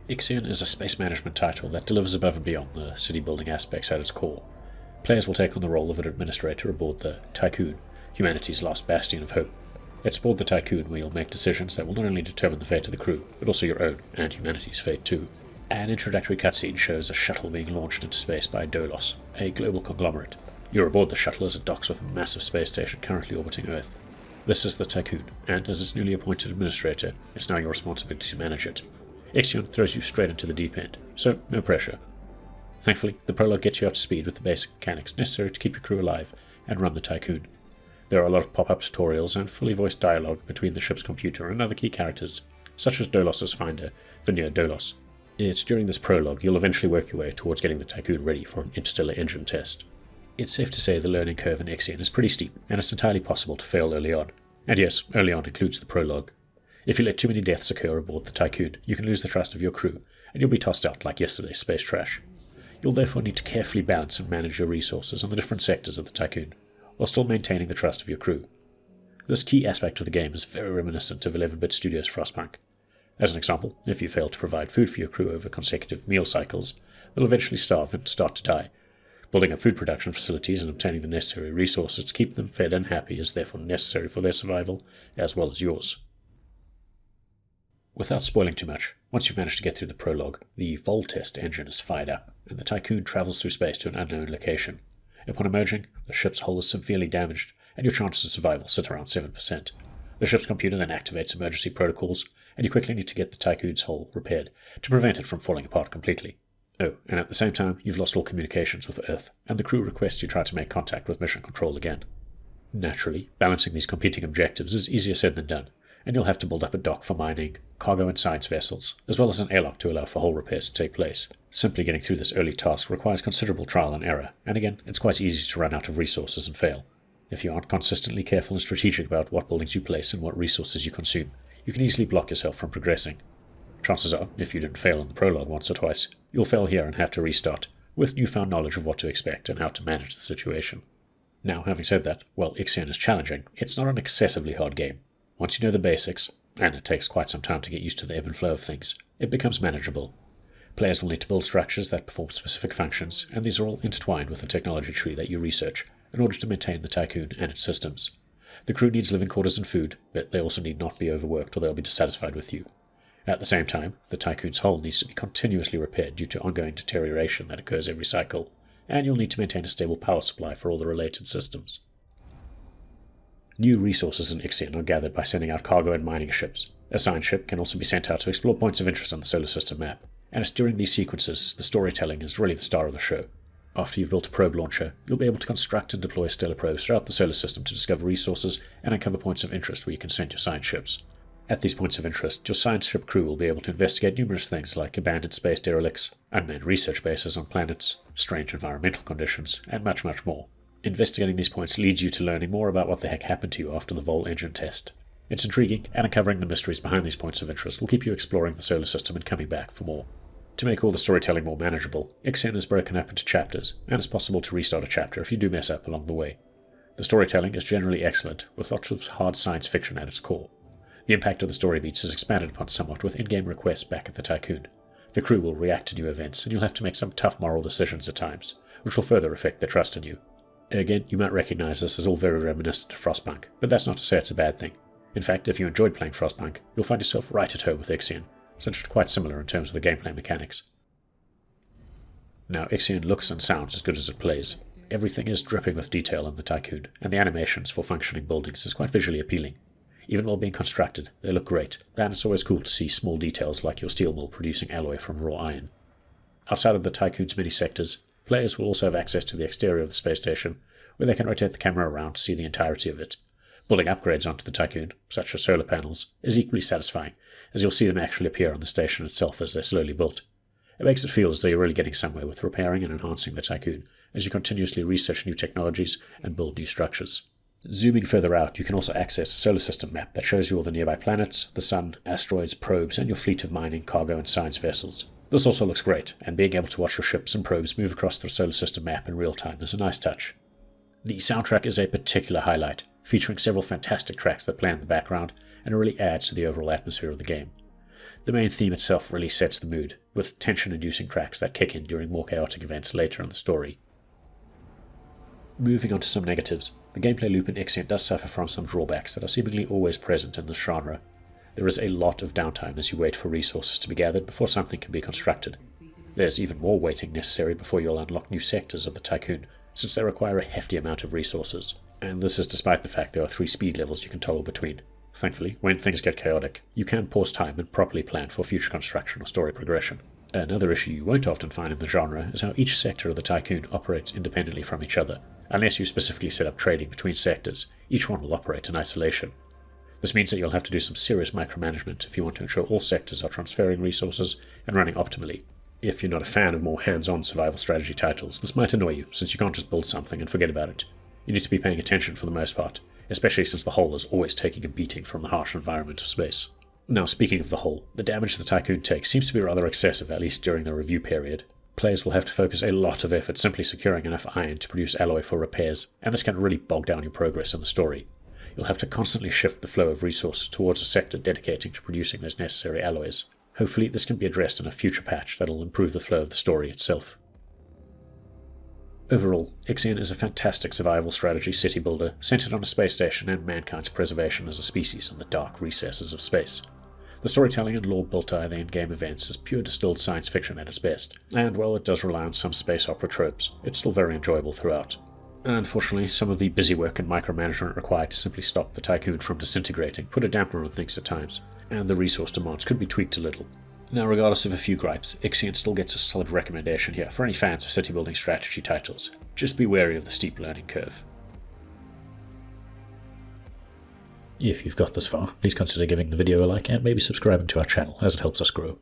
Ixion is a space management title that delivers above and beyond the city-building aspects at its core. Players will take on the role of an administrator aboard the Tiqqun, humanity's last bastion of hope. It's aboard the Tiqqun where you'll make decisions that will not only determine the fate of the crew, but also your own and humanity's fate too. An introductory cutscene shows a shuttle being launched into space by DOLOS, a global conglomerate. You're aboard the shuttle as it docks with a massive space station currently orbiting Earth. This is the Tiqqun, and as its newly appointed administrator, it's now your responsibility to manage it. Ixion throws you straight into the deep end, so no pressure. Thankfully, the prologue gets you up to speed with the basic mechanics necessary to keep your crew alive and run the Tiqqun. There are a lot of pop-up tutorials and fully voiced dialogue between the ship's computer and other key characters, such as Dolos's finder, Veneer Dolos. It's during this prologue you'll eventually work your way towards getting the Tiqqun ready for an interstellar engine test. It's safe to say the learning curve in Ixion is pretty steep, and it's entirely possible to fail early on. And yes, early on includes the prologue. If you let too many deaths occur aboard the Tiqqun, you can lose the trust of your crew, and you'll be tossed out like yesterday's space trash. You'll therefore need to carefully balance and manage your resources on the different sectors of the Tiqqun, while still maintaining the trust of your crew. This key aspect of the game is very reminiscent of 11-bit Studios' Frostpunk. As an example, if you fail to provide food for your crew over consecutive meal cycles, they'll eventually starve and start to die. Building up food production facilities and obtaining the necessary resources to keep them fed and happy is therefore necessary for their survival, as well as yours. Without spoiling too much, once you've managed to get through the prologue, the VOHLE test engine is fired up, and the Tiqqun travels through space to an unknown location. Upon emerging, the ship's hull is severely damaged, and your chances of survival sit around 7%. The ship's computer then activates emergency protocols, and you quickly need to get the Tiqqun's hull repaired to prevent it from falling apart completely. Oh, and at the same time, you've lost all communications with Earth, and the crew requests you try to make contact with Mission Control again. Naturally, balancing these competing objectives is easier said than done, and you'll have to build up a dock for mining, cargo and science vessels, as well as an airlock to allow for hull repairs to take place. Simply getting through this early task requires considerable trial and error, and again, it's quite easy to run out of resources and fail. If you aren't consistently careful and strategic about what buildings you place and what resources you consume, you can easily block yourself from progressing. Chances are, if you didn't fail in the prologue once or twice, you'll fail here and have to restart, with newfound knowledge of what to expect and how to manage the situation. Now, having said that, while Ixion is challenging, it's not an excessively hard game. Once you know the basics, and it takes quite some time to get used to the ebb and flow of things, it becomes manageable. Players will need to build structures that perform specific functions, and these are all intertwined with the technology tree that you research in order to maintain the Tiqqun and its systems. The crew needs living quarters and food, but they also need not be overworked or they'll be dissatisfied with you. At the same time, the Tiqqun's hull needs to be continuously repaired due to ongoing deterioration that occurs every cycle, and you'll need to maintain a stable power supply for all the related systems. New resources in Ixion are gathered by sending out cargo and mining ships. A science ship can also be sent out to explore points of interest on the solar system map, and it's during these sequences the storytelling is really the star of the show. After you've built a probe launcher, you'll be able to construct and deploy stellar probes throughout the solar system to discover resources and uncover points of interest where you can send your science ships. At these points of interest, your science ship crew will be able to investigate numerous things like abandoned space derelicts, unmanned research bases on planets, strange environmental conditions, and much, much more. Investigating these points leads you to learning more about what the heck happened to you after the VOHLE engine test. It's intriguing, and uncovering the mysteries behind these points of interest will keep you exploring the solar system and coming back for more. To make all the storytelling more manageable, Ixion is broken up into chapters, and it's possible to restart a chapter if you do mess up along the way. The storytelling is generally excellent, with lots of hard science fiction at its core. The impact of the story beats is expanded upon somewhat with in-game requests back at the Tiqqun. The crew will react to new events, and you'll have to make some tough moral decisions at times, which will further affect their trust in you. Again, you might recognize this as all very reminiscent of Frostpunk, but that's not to say it's a bad thing. In fact, if you enjoyed playing Frostpunk, you'll find yourself right at home with Ixion, since it's quite similar in terms of the gameplay mechanics. Now, Ixion looks and sounds as good as it plays. Everything is dripping with detail in the Tiqqun, and the animations for functioning buildings is quite visually appealing. Even while being constructed, they look great, and it's always cool to see small details like your steel mill producing alloy from raw iron. Outside of the Tiqqun's many sectors, players will also have access to the exterior of the space station, where they can rotate the camera around to see the entirety of it. Building upgrades onto the Tiqqun, such as solar panels, is equally satisfying, as you'll see them actually appear on the station itself as they're slowly built. It makes it feel as though you're really getting somewhere with repairing and enhancing the Tiqqun, as you continuously research new technologies and build new structures. Zooming further out, you can also access a solar system map that shows you all the nearby planets, the sun, asteroids, probes, and your fleet of mining, cargo, and science vessels. This also looks great, and being able to watch your ships and probes move across the solar system map in real time is a nice touch. The soundtrack is a particular highlight, featuring several fantastic tracks that play in the background, and it really adds to the overall atmosphere of the game. The main theme itself really sets the mood, with tension-inducing tracks that kick in during more chaotic events later in the story. Moving on to some negatives, the gameplay loop in Ixion does suffer from some drawbacks that are seemingly always present in this genre. There is a lot of downtime as you wait for resources to be gathered before something can be constructed. There's even more waiting necessary before you'll unlock new sectors of the Tiqqun, since they require a hefty amount of resources. And this is despite the fact there are 3 speed levels you can toggle between. Thankfully, when things get chaotic, you can pause time and properly plan for future construction or story progression. Another issue you won't often find in the genre is how each sector of the Tiqqun operates independently from each other. Unless you specifically set up trading between sectors, each one will operate in isolation. This means that you'll have to do some serious micromanagement if you want to ensure all sectors are transferring resources and running optimally. If you're not a fan of more hands-on survival strategy titles, this might annoy you, since you can't just build something and forget about it. You need to be paying attention for the most part, especially since the hull is always taking a beating from the harsh environment of space. Now, speaking of the hull, the damage the Tiqqun takes seems to be rather excessive, at least during the review period. Players will have to focus a lot of effort simply securing enough iron to produce alloy for repairs, and this can really bog down your progress in the story. You'll have to constantly shift the flow of resources towards a sector dedicating to producing those necessary alloys. Hopefully this can be addressed in a future patch that'll improve the flow of the story itself. Overall, Ixion is a fantastic survival strategy city builder centered on a space station and mankind's preservation as a species in the dark recesses of space. The storytelling and lore built by the in-game events is pure distilled science fiction at its best, and while it does rely on some space opera tropes, it's still very enjoyable throughout. Unfortunately, some of the busy work and micromanagement required to simply stop the Tiqqun from disintegrating put a dampener on things at times, and the resource demands could be tweaked a little. Now, regardless of a few gripes, Ixion still gets a solid recommendation here for any fans of city-building strategy titles. Just be wary of the steep learning curve. If you've got this far, please consider giving the video a like and maybe subscribing to our channel, as it helps us grow.